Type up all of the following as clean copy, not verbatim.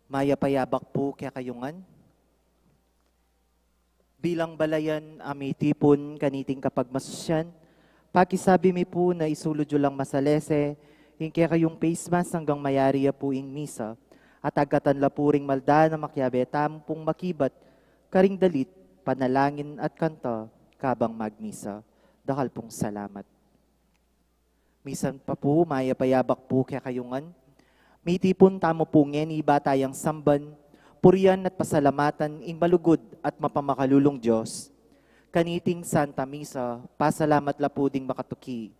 Mayapayabak po kaya kayungan. Bilang balayan amitipon kaniting kapag masusyan, pakisabi mi po na isulod lang masalese, hingke kayong face mask hanggang mayariya po ing misa, at agatan la puring malda na makyabe tampong makibat, karing dalit, panalangin at kanta, kabang magmisa. Dakal pong salamat. Misan pa po, mayapayabak po kaya kayungan. May tipon tamo po ngeni batayang samban, puriyan at pasalamatan ing malugod at mapamakalulong Diyos. Kaniting Santa Misa, pasalamat la po ding makatuki.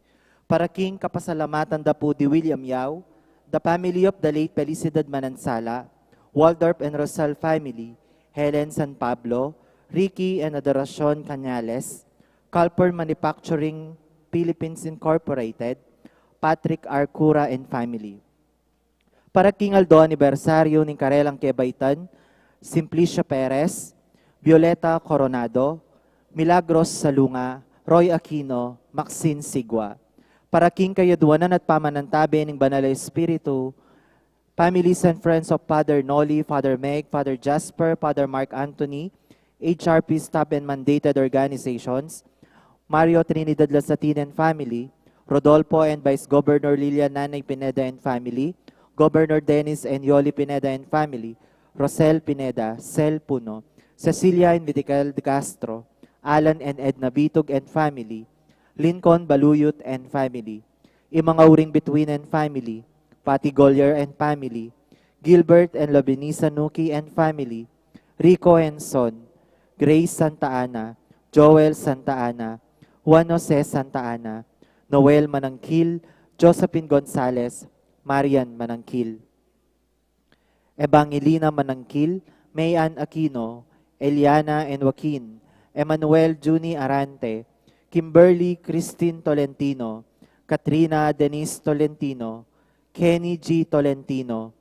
Para king kapasalamatan da po di William Yao, the family of the late Felicidad Manansala, Waldorf and Rosal family, Helen San Pablo, Ricky and Adoracion Cañales, Calper Manufacturing Philippines Incorporated, Patrick R. Cura and family. Para King Aldo anibersaryo ng Karelang Quebaitan, Simplicia Perez, Violeta Coronado, Milagros Salunga, Roy Aquino, Maxine Sigua. Para King Kayaduanan at Pamanantabi ng Banal Espiritu, families and friends of Father Noli, Father Meg, Father Jasper, Father Mark Anthony, HRP staff and mandated organizations, Mario Trinidad Lasatin and family, Rodolfo and Vice Governor Lilian Nanay Pineda and family, Governor Dennis and Yoli Pineda and family, Rosel Pineda, Sel Puno, Cecilia and Mitical de Castro, Alan and Edna Bitog and family, Lincoln Baluyot and family, Imangauring Between and family, Pati Golyer and family, Gilbert and Labinisa Nuki and family, Rico and Son, Grace Santa Ana, Joel Santa Ana, Juan Jose Santa Ana, Noel Manangkil, Josephine Gonzalez, Marian Manangkil, Evangelina Manangkil, Mayan Aquino, Eliana and Joaquin, Emmanuel Juni Arante, Kimberly Christine Tolentino, Katrina Denise Tolentino, Kenny G. Tolentino,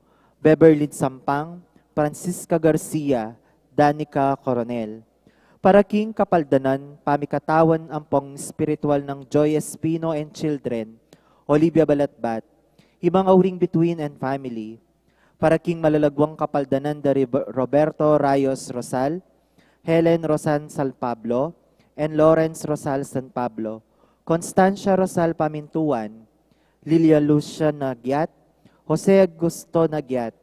Beverly Sampang, Francisca Garcia, Danica Coronel. Para King Kapaldanan, pamikatawan ang pong spiritual ng Joy Espino and Children, Olivia Balatbat, Imangauring Between and family. Para King Malalagwang Kapaldanan da Roberto Rayos Rosal, Helen Rosan San Pablo, and Lawrence Rosal San Pablo, Constancia Rosal Pamintuan, Lilia Lucia Nagyat, Jose Augusto Nagyat,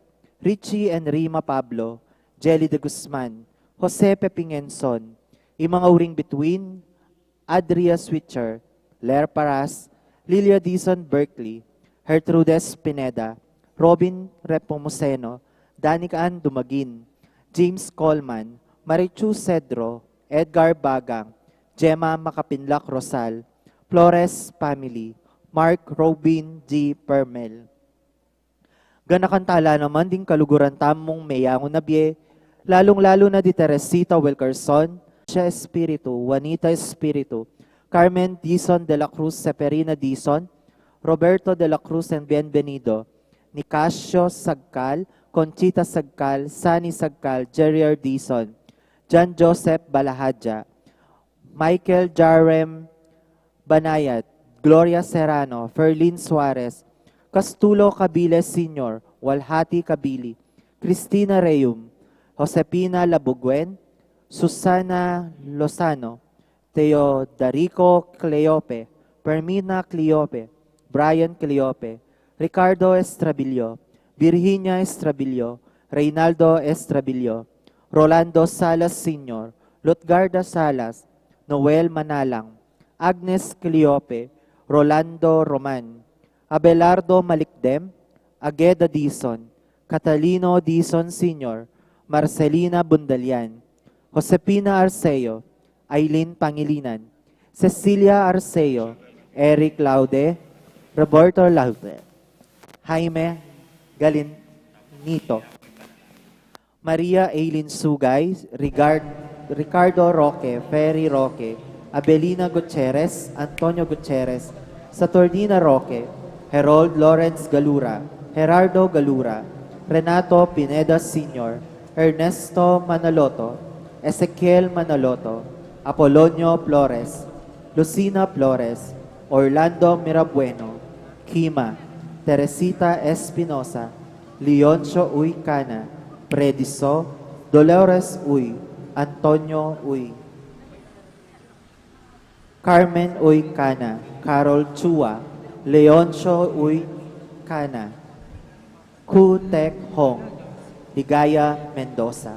Richie and Rima Pablo, Jelly de Guzman, Jose Pepingenson, Imangauring Between, Adria Switcher, Ler Paras, Lilia Dizon Berkeley, Hertrudes Pineda, Robin Repomuceno, Danica Ann Dumagin, James Coleman, Marichu Cedro, Edgar Bagang, Gemma Makapinlak Rosal, Flores Family, Mark Robin G. Permel. Ganakantala naman din kaluguran tamong mayangon na biye, lalong-lalo na di Teresita Wilkerson, Sia Espiritu, Juanita Espiritu, Carmen Dizon de la Cruz Seferina Dizon, Roberto de la Cruz and Bienvenido, Nicasio Sagcal, Conchita Sagcal, Sani Sagcal, Jerrier Dizon, John Joseph Balahadja, Michael Jarem Banayat, Gloria Serrano, Ferlin Suarez, Castulo Cabiles Sr., Walhati Kabili, Cristina Reum, Josepina Labuguen, Susana Lozano, Teodarico Cleope, Permina Cleope, Brian Cleope, Ricardo Estrabillo, Virginia Estrabillo, Reynaldo Estrabillo, Rolando Salas Sr., Lutgarda Salas, Noel Manalang, Agnes Cleope, Rolando Roman, Abelardo Malikdem, Ageda Dizon, Catalino Dizon Sr., Marcelina Bundalian, Josepina Arceo, Aileen Pangilinan, Cecilia Arceo, Eric Laude, Roberto Laude, Jaime Galinito, Maria Aileen Sugay, Ricardo Roque, Ferry Roque, Abelina Gutierrez, Antonio Gutierrez, Saturnina Roque, Herold Lawrence Galura, Gerardo Galura, Renato Pineda Sr., Ernesto Manaloto, Ezequiel Manaloto, Apolonio Flores, Lucina Flores, Orlando Mirabueno, Kima, Teresita Espinosa, Leoncio Uicana, Prediso, Dolores Uy, Antonio Uy, Carmen Uy Cana, Carol Chua, Leoncio Uy Cana, Ku Tek Hong, Ligaya Mendoza.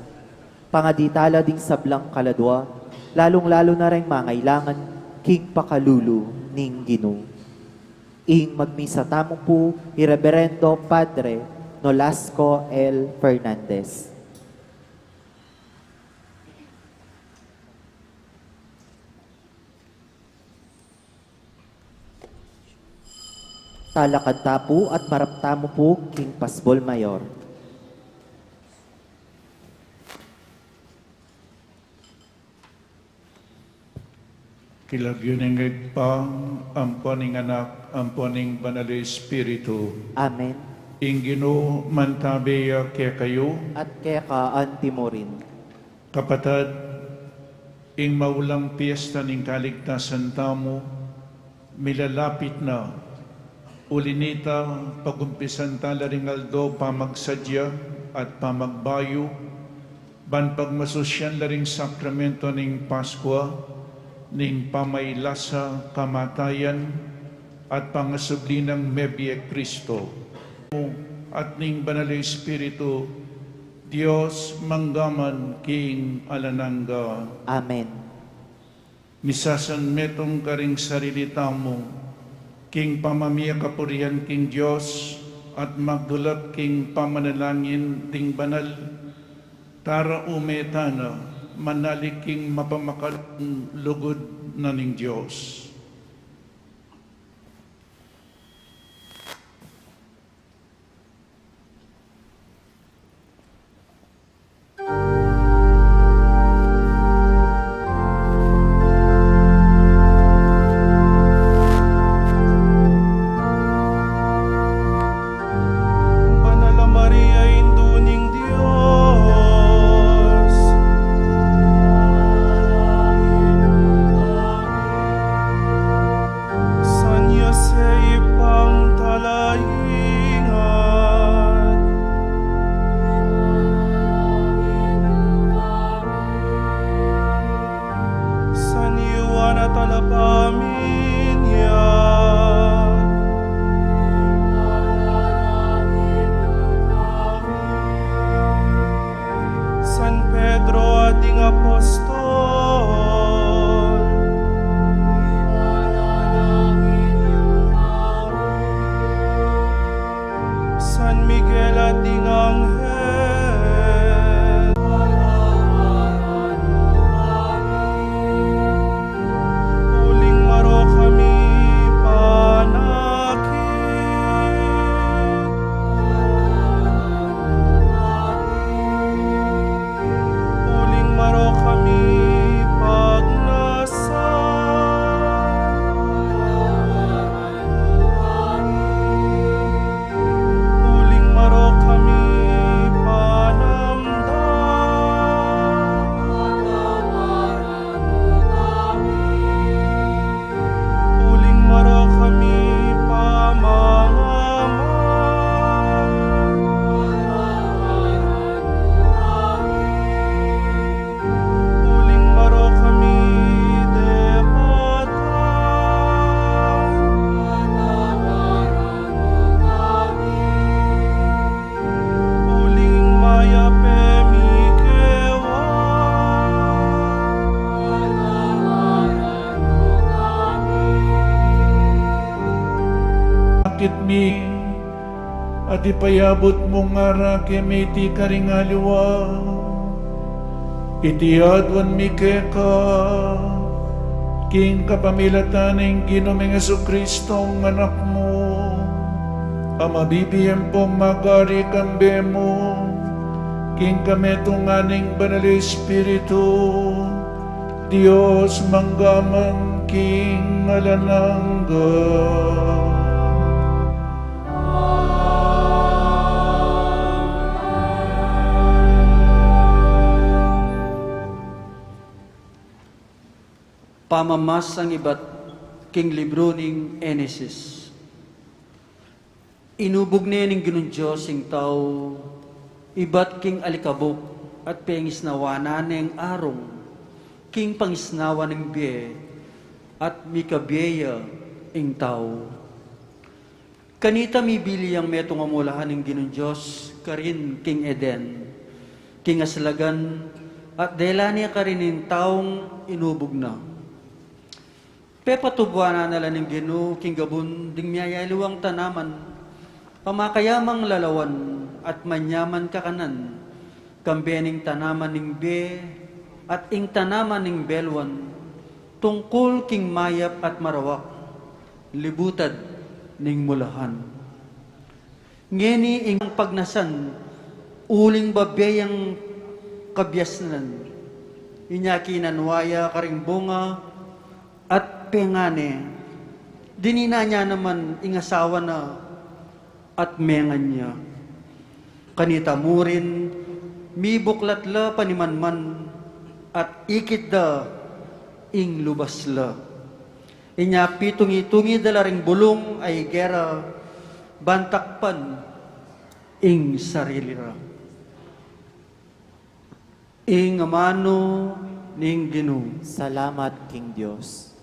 Pangaditala ding sablang kaladwa, lalong-lalo na rin mangailangan king pakalulu ning Ginoo. Ing magmisa tamo po, Ireverendo Padre Nolasco L. Fernandez. Talakanta po at maraptamo po King Pasbol Mayor. Kilagyoning igpang, amponing anak, amponing banal Espiritu. Amen. Ingino mantabeya kaya kayo, At kaya kaan timorin. kapatad, ing maulang piyesta ning kaligtasan tamo, milalapit na. Ulinita, pagumpisan tala ring aldo pamagsadya at pamagbayo, ban pagmasusyan laring sakramento ning Paskwa, ning pamaylasa kamatayan at pangasubli ng Mebye Kristo. At ning banal Espiritu, Dios manggaman king alananga. Amen. Misasan metong karing sarili tamo, king pamamiya kapurihan king Dios, at magdulap king pamanalangin ting banal, tara umetana, manaliking mapamakalang lugod na ning Diyos. Mi at ipayabot mong nga kemiti karing aliwa, itiadwan mi keka king kapamilataning Ginoong Jesucristong anak mo, amabibiyem pong magari kambe mo, king kametong aning banal Espiritu, Dios manggaman king alanangga. Pamamas ang iba't king libro ning Enesis. Inubog niya ning Ginoong Diyos ing tao, ibat king alikabok at pengisnawana ng arong, king pangisnawa ng biye, at mikabiya ing tao. Kanita mibili ang metong amulahan ng Ginong Diyos, karin king Eden, king aslagan, at delania karinin taong inubog na. Pepatubuan na nala ng Gino, king gabun, ding miyayaluang tanaman, pamakayamang lalawan, at manyaman kakanan, kambening tanaman ng be, at ing tanaman ng belwan, tungkol king mayap at marawak, libutad ning mulahan. Ngeni ing pagnasan, uling babeyang kabyasnan, inyaki nanwaya karing bunga, at pengane, dinina niya naman ingasawa na, at mengan niya. Kanita mo rin, mi buklatla panimanman, at ikit da ing lubasla. Inya pitungi-tungi dalaring bulong ay gera, bantakpan ing sarili ra. Ing amano ning Ginoo. Salamat, King Diyos.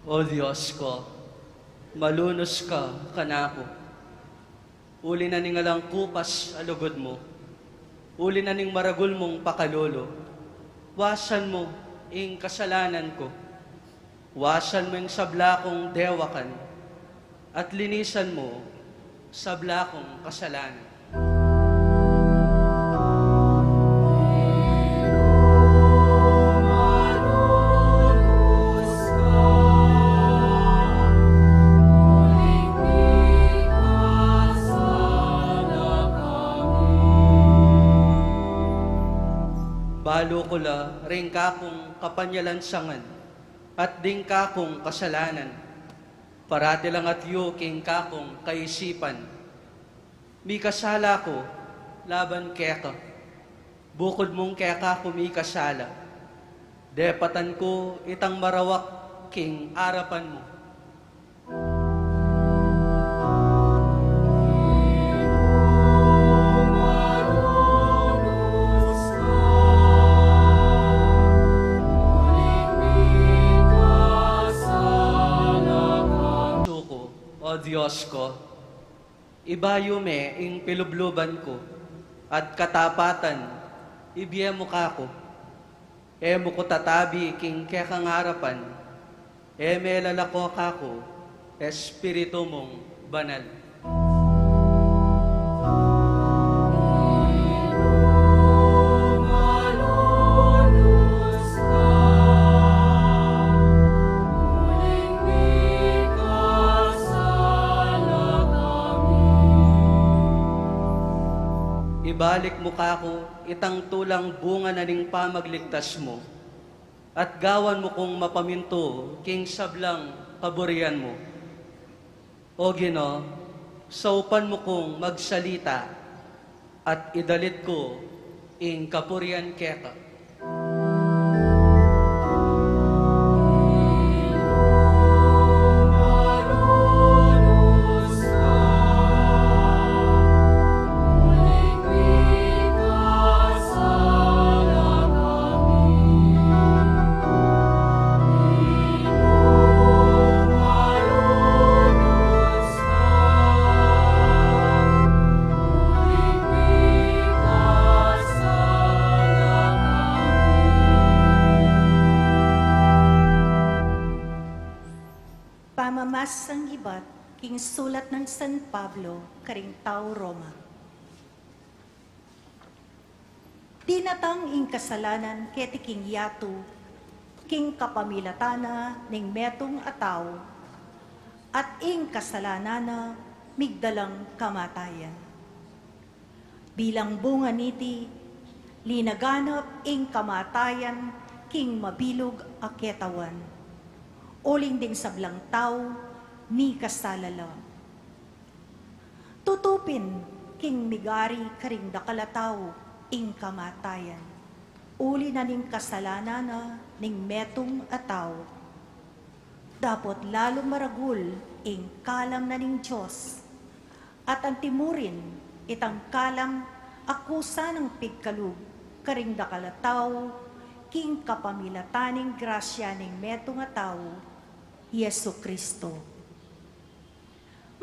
O Diyos ko, malunos ka kanako. Uli na ning alang kupas alugod mo. Uli na ning maragul mong pakalolo. Wasan mo ing kasalanan ko. Wasan mo ing sablakong dewakan. At linisan mo sablakong kasalanan. Balo ko la, ring kakong kapanyalansangan, at ding kakong kasalanan. Parati lang at yuking kakong kaisipan. Mi kasala ko, laban keka. Bukod mong keka ko mi kasala. Depatan ko itang marawak king arapan mo. O Diyos ko, ibayo me ing pilubluban ko, at katapatan, ibiye mo kako. E mo ko tatabi king kekangarapan, e me lalako kako, espiritu mong banal. Ibalik mo kako, itang tulang bunga na ning pamagligtas mo, at gawan mo kong mapaminto, king sablang kaburian mo. O Gino, saupan mo kong magsalita, at idalit ko ing kapurian keka. Pamamas sang gibat, king sulat ng San Pablo, karing tao Roma. Dinatang ing kasalanan keti king yatu, king kapamilatana ning metong ataw, at ing kasalanana migdalang kamatayan. Bilang bunga niti, linaganap ing kamatayan king mabilog a ketawan. Uling ding sablang tao ni kasalalaw. Tutupin king migari karing dakalataw ing kamatayan. Uli na ning kasalanana ning metong ataw. Dapot lalo maragul ing kalam na ning Diyos. At ang timurin itang kalam akusa ng pigkalug karing dakalataw king kapamilataning grasya ning metong ataw, Yesu Kristo.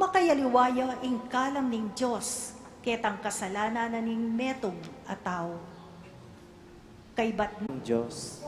Makayaliwaya ing kalam ning Diyos ketang kasalanan na ning metong ataw. Kaybat ng Diyos.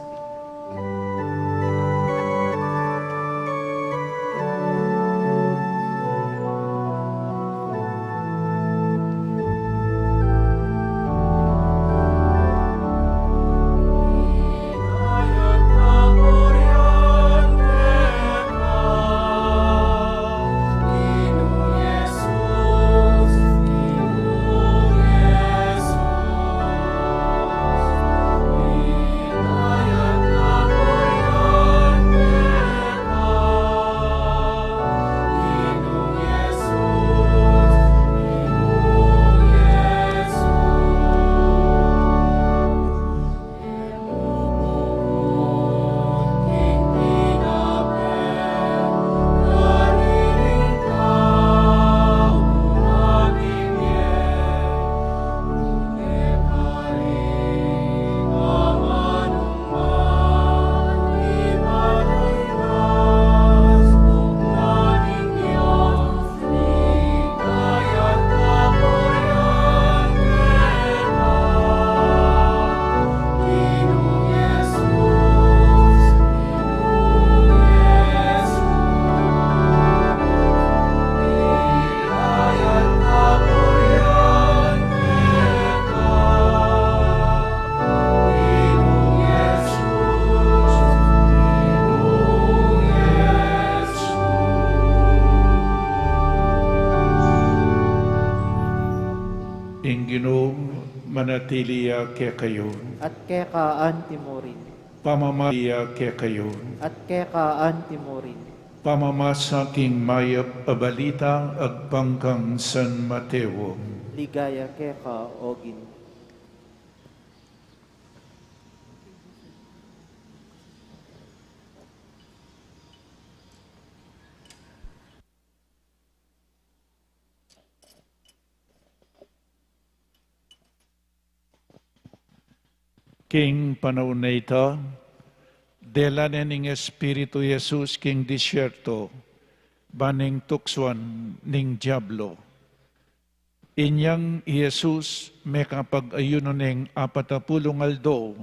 Manatiliya kaya kayo, At kekaan timurin. pamamaya kaya kayo, At kekaan timurin. pamamasaking mayap abalita agpangkang San Mateo. Ligaya keka ogin. King panahon na ito, dela ning Espiritu Jesus king disyerto, baning tuksuan ning Diablo. Inyang Jesus may kapag-ayuno ning 40 aldo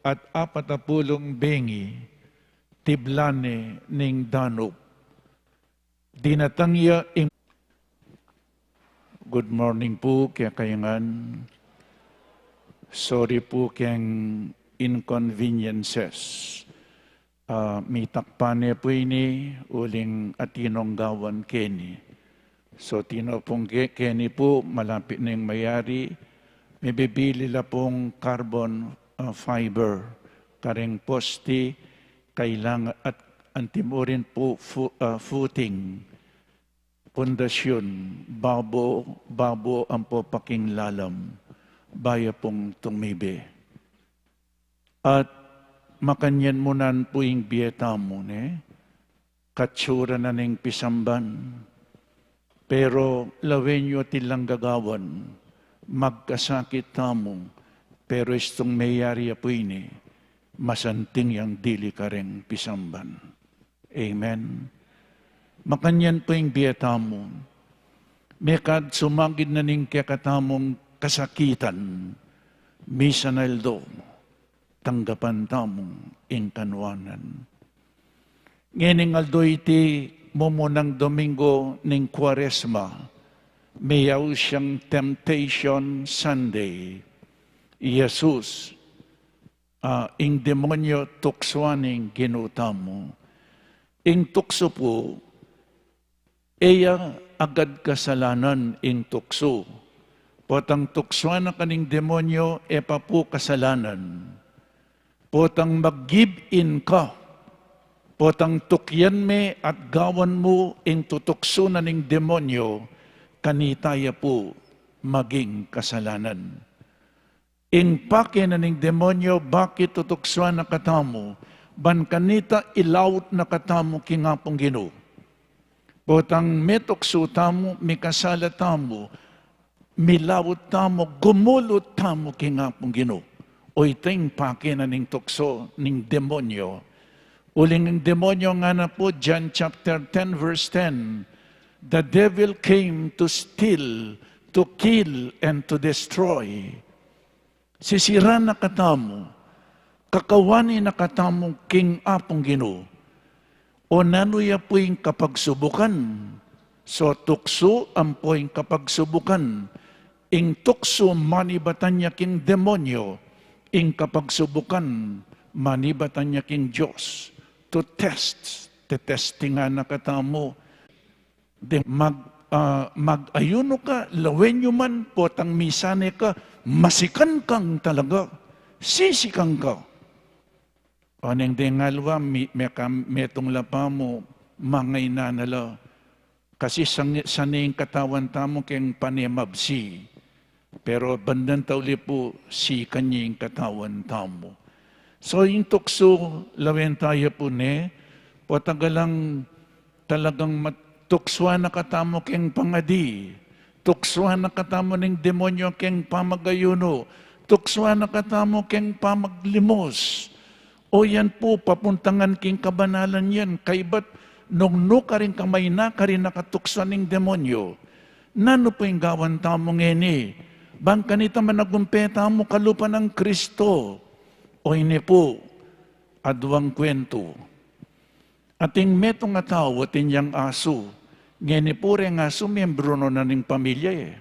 at 40 bengi, tiblane ning danub. Dinatangya ing... Good morning po, kaya kayangan. Sorry po kayang inconveniences. May takpane po ini, uling atinong gawan keni. So tino pong keni po, malapit na yung mayari. May bibili la pong carbon fiber, kareng posti, kailangan at antimurin po footing, pundasyon, babo ang po paking lalam. Baya pong tumibi. At makanyan mo nan po yung biyeta mo, katsura na ning pisamban. Pero lawen nyo tilang gagawan, magkasakit tamong, pero istong mayari po ini, masanting yang dili ka rin pisamban. Amen. Makanyan po yung biyeta mo. Mekad sumagid na ning kakatamong kasakitan, misa na eldo, tanggapan tamong ingkanwanan. Ngening aldo iti momunang Domingo ng Kwaresma, mayaw siyang Temptation Sunday. Jesus, ing demonyo tuksoaning ginuta mo. Ing tukso po, eya agad kasalanan ing tukso. Potang tuksoan na kaning demonyo, epa po kasalanan. Potang mag-give in ka. Potang tukyan me at gawan mo ing tutukso na ning demonyo, kanitaya po maging kasalanan. Ing pake na ning demonyo, bakit tutuksoan na katamo? Ban kanita ilawt na katamo kingapong Ginoo. Potang metukso tamo, mikasala tamo, milawt tamo, gumulot tamo kingapong Ginoo. O iting pake na ning tukso ning demonyo. Uling ng demonyo nga na po, John chapter 10 verse 10, the devil came to steal, to kill, and to destroy. Sisira na katamo, kakawani na katamo king apong Ginoo. O nanuya po yung kapagsubukan. So tukso ang po yung kapagsubukan. Ing tukso manibatan niya king demonyo. Ing kapagsubukan manibatan niya king Diyos. To test, testingan na katamo. Mag-ayuno ka, lawenyo man, potang misane ka, masikan kang talaga, sisikan ka. O nang dengalwa, metong lapa mo, mangay nanala. Kasi sanay katawan tamo keng panemabsi. Pero bandan tauli po, si kanyang katawan tamo. So yung tukso, lawen tayo po potagalang talagang tuksuan na katamo keng pangadi, tuksuan na katamo ng demonyo keng pamagayuno, tuksuan na katamo keng pamaglimos. O yan po, papuntangan king kabanalan yan, kaibat nung ka rin kamay na ka rin nakatuksuan ng demonyo. Nano po yung gawan tamo ngeni? Bang kanita managumpeta mo kalupa ng Kristo? O ini po, adwang kwento. Ating metong nga tao, ating yang aso, ngeni po rin aso, miyembro no na ning pamilya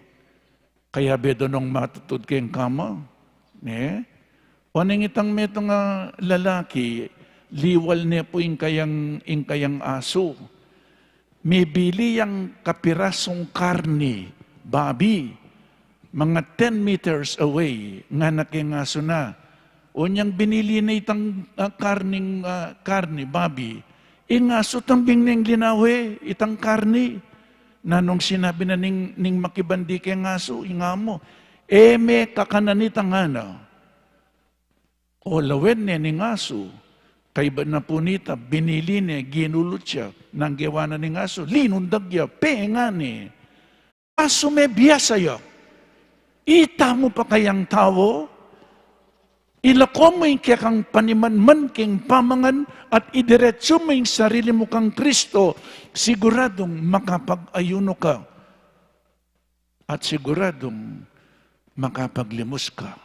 Kaya bedo nung matutod kayong kama. O ning itang metong nga lalaki, liwal niya po yung kayang aso. May bili yung kapirasong karni, babi, mga 10 meters away, nga naking aso na. O niyang binili na itang karni, babi, ingaso tambing ning linawe, itang karni, na nung sinabi na ning makibandi kay ngaso, ingamo, me kakananitang ana, o lawen niya ning aso, kay ba na punita, binili niya, ginulot siya, nang gawa na ning aso, linundag niya, penga ni, aso may biyasa ya, ita mo pa kayang tao, ilako mo yung kang panimanman king pamangan at idiretso mo yung sarili mo kang Kristo, siguradong makapag-ayuno ka at siguradong makapaglimos ka.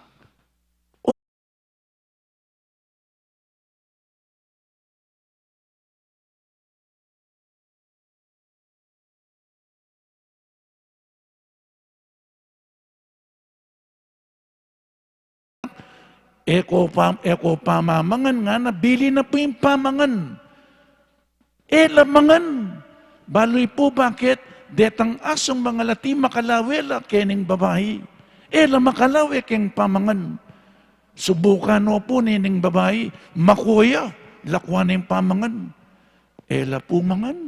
Eko pamamangan nga, nabili na po yung pamangan. Lamangan. Baloy po bakit? Detang asong mga lati makalawela kening babae. Makalawe keng pamangan. Subukan mo po nining babae, makuya, lakwan yung pamangan. Pumangan.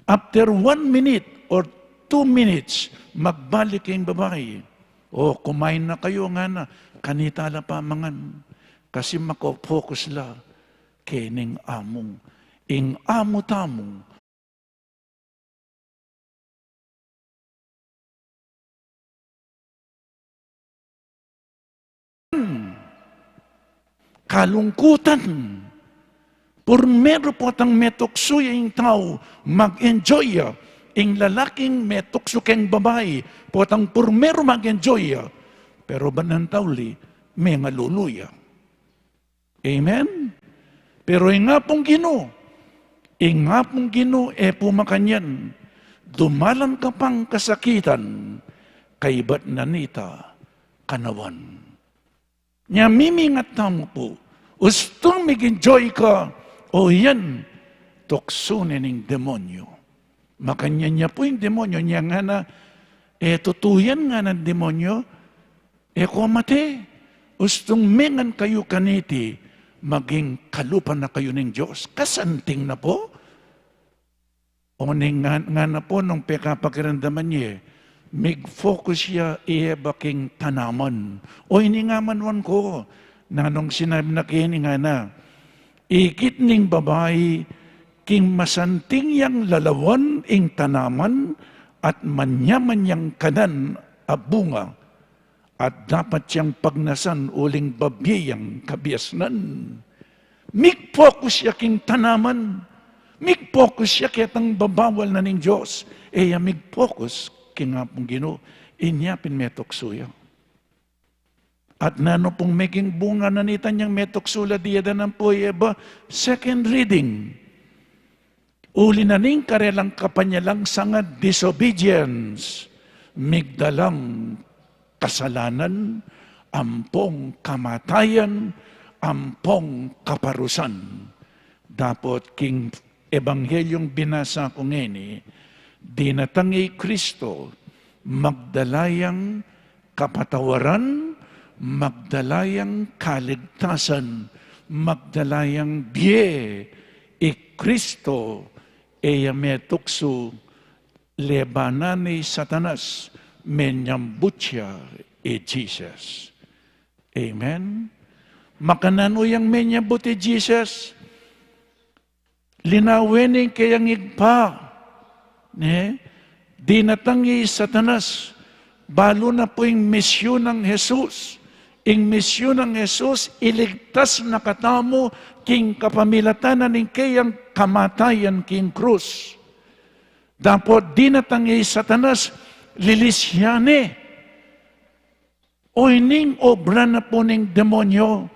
After 1 minute or 2 minutes, magbalik yung babae. Kumain na kayo nga na, kanita la pamangan. Kasi mako-focus la, kening among, ing amo tamong, kalungkutan. Purmero po tang metuksuya yung tao, mag-enjoy ya. Ing lalaking metukso keng babae, po tang purmero mag-enjoy ya. Pero banantawli, may ngaluluya. Amen? Pero yung nga pong Ginoo, Inga pong Ginoo pumakanyan, dumalan ka pang kasakitan, kay ba't nanita kanawan. Nya mimingat tamo po, ustong mag-enjoy ka, o yan, tuksunin ng demonyo. Makanya niya po yung demonyo, niya nga na, tutuyan nga ng demonyo, kumate, ustong mengan kayo kaniti, maging kalupan na kayo ng Diyos. Kasanting na po. O nga na po, nung pekapakirandaman niya, mig-focus siya baking tanaman. O iningamanwan ko, na nung sinabi na kini nga na, ikit ning babae, king masanting yang lalawan ing tanaman, at manya-manyang kanan a bunga, at dapat siyang pagnasan uling babiyang kabiasnan. Mig-focus siya king tanaman, mig-focus siya kitang babawal na ning Diyos. Mig-focus nga pong Ginoo, inyapin metoksuya. At nano pong making bunga na nita niyang metoksula diyada ng po second reading. Uli na ning karelang kapanyalang sangad disobedience, migdalang kasalanan, ampong kamatayan, ampong kaparusan. Dapat king ebanghelyong binasa ko ngeni, dinatangi Kristo, magdalayang kapatawaran, magdalayang kaligtasan, magdalayang biye, Kristo, metukso, lebanan ni Satanas, menyambutya, Jesus. Amen? Makanan yang menyambut Jesus, linawin kayang igpa, dinatangi Satanas, balo na po yung misyon ng Jesus. Yung misyon ng Jesus, iligtas na katamo, king kapamilatanan ng kayang kamatayan king krus. Dapat dinatangi Satanas, lilisyane. O ining obra na po ng demonyo,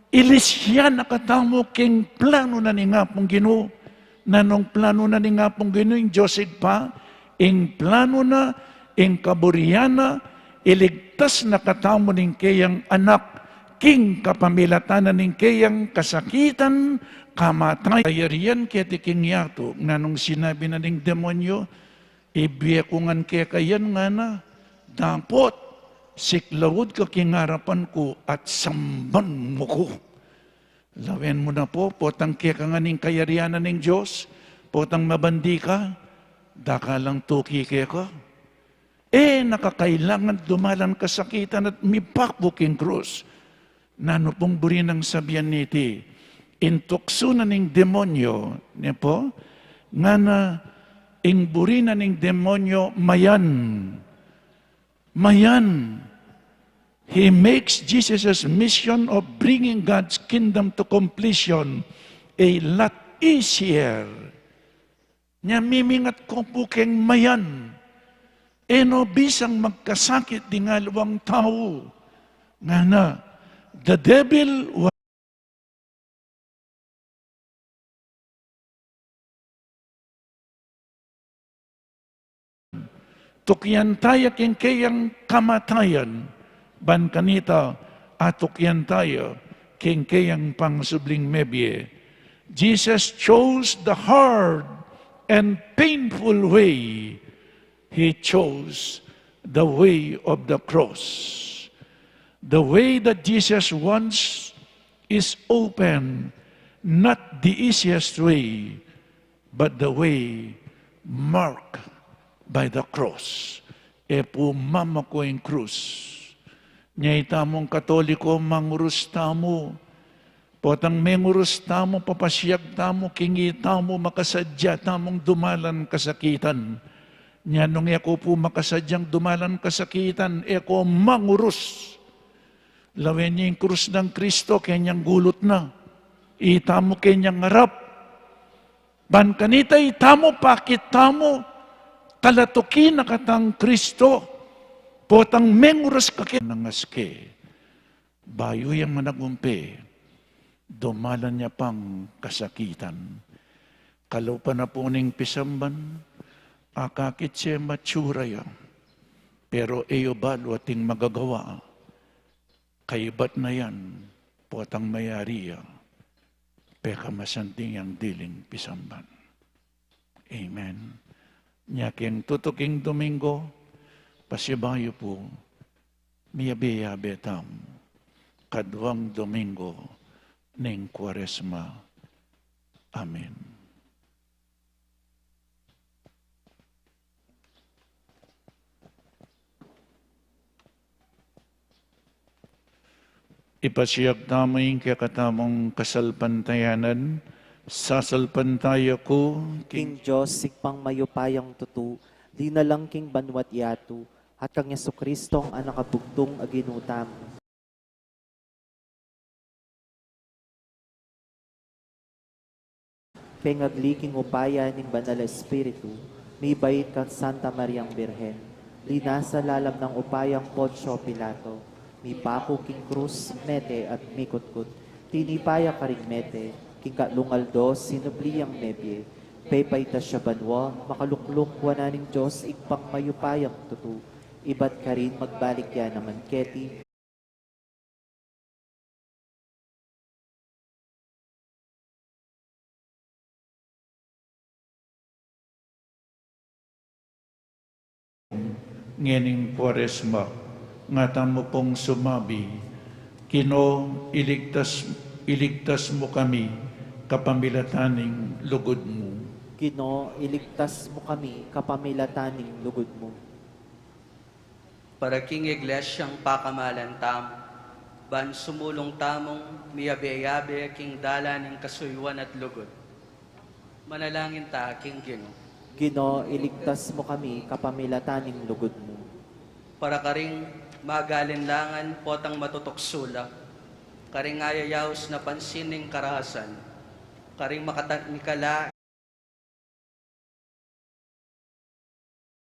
ilisyan na katamo king plano na ni nga pong Ginoo. Nanong plano na ni nga pong Ginoo yung Joseph pa, ing plano na, ing kaburiana, iligtas na katamo ning kayang anak, king kapamilatanan ning kayang kasakitan, kamatay. Ayarian kaya tiking yato, nanong sinabi na ning demonyo, ibiyakungan kaya kayan nga na, dapat, siklawod ka kingarapan ko at samban mo ko. Lawen mo na po, potang kaya ka nga ning kayarianan ng Diyos, potang mabandi ka, dakalang tuki kaya ka. Nakakailangan dumalan kasakitan at mipakbuking krus. Nano pong buri ng sabihan niti, intukso na ning demonyo, niya po, nga na, ing buri na ning demonyo, mayan. Mayan. He makes Jesus' mission of bringing God's kingdom to completion a lot easier. Nya mimingat ko po keng mayan. No bisang magkasakit di nga luwang tao. Nga na, the devil tukyan tayo king kayang kamatayan. Ban kanita, atukyan tayo, king kayang pangsubling mebye. Jesus chose the hard and painful way. He chose the way of the cross. The way that Jesus wants is open, not the easiest way, but the way marked by the cross. Pumama ko yung krus. Nyay tamong Katoliko, mangurus tamo. Potang mengurus tamo, papasyag tamo, kingi tamo, makasadya tamong dumalan kasakitan. Nya nung ako po makasadyang dumalan kasakitan, ko mangurus. Lawen niya yung krus ng Kristo, kanyang gulot na. Itamo kanyang harap. Ban kanita itamo, pakit tamo, kalatukin na katang Kristo. Potang menguras kakit ng aske, bayo yung managumpi, dumalan niya pang kasakitan. Kalupa na po ning pisamban, akakit siya matsuraya. Pero eyo balo ating magagawa. Kaibat na yan, potang mayariya. Peka masanting ang diling pisamban. Amen. Nyaking tutuking Domingo, pasibayo po, miyabiya betam, kadwang Domingo, ning Kwaresma. Amen. Ipasiyag namin kakatamong kasalpantayanan, sasalpantaya ko, King Diyos, sikpang mayupayang tutu, di na lang king banwat yatu, at kang Yesu Kristong anakabugtong aginutam. Pengagliking upaya ning Banal Espiritu, may bayit kang Santa Mariang Birhen, linasa lalam ng upayang Poncio Pilato, may pako king krus, mete at mikutkut, tinipaya ka ring mete, king kalungaldo, sinubliyang nebye, pepayta siya banwa, makalukluk wananing Diyos, igpang mayupayang tutu, iba't ka rin magbalik yan naman keti, ngening Kwaresma, nga tamo pong sumabi, kino iligtas mo kami, kapamilataning lugod mo. Ginoo, iligtas mo kami, kapamilataning lugod mo. Para king iglesyang pakamalan tam, ban sumulong tamong miyabe-yabe king dala ng kasuywan at lugod. Manalangin ta, King Ginoo. Ginoo, iligtas mo kami, kapamilataning lugod mo. Para karing magalinlangan potang matutuksula, karing ayayaos na pansining karahasan, karing makatanikala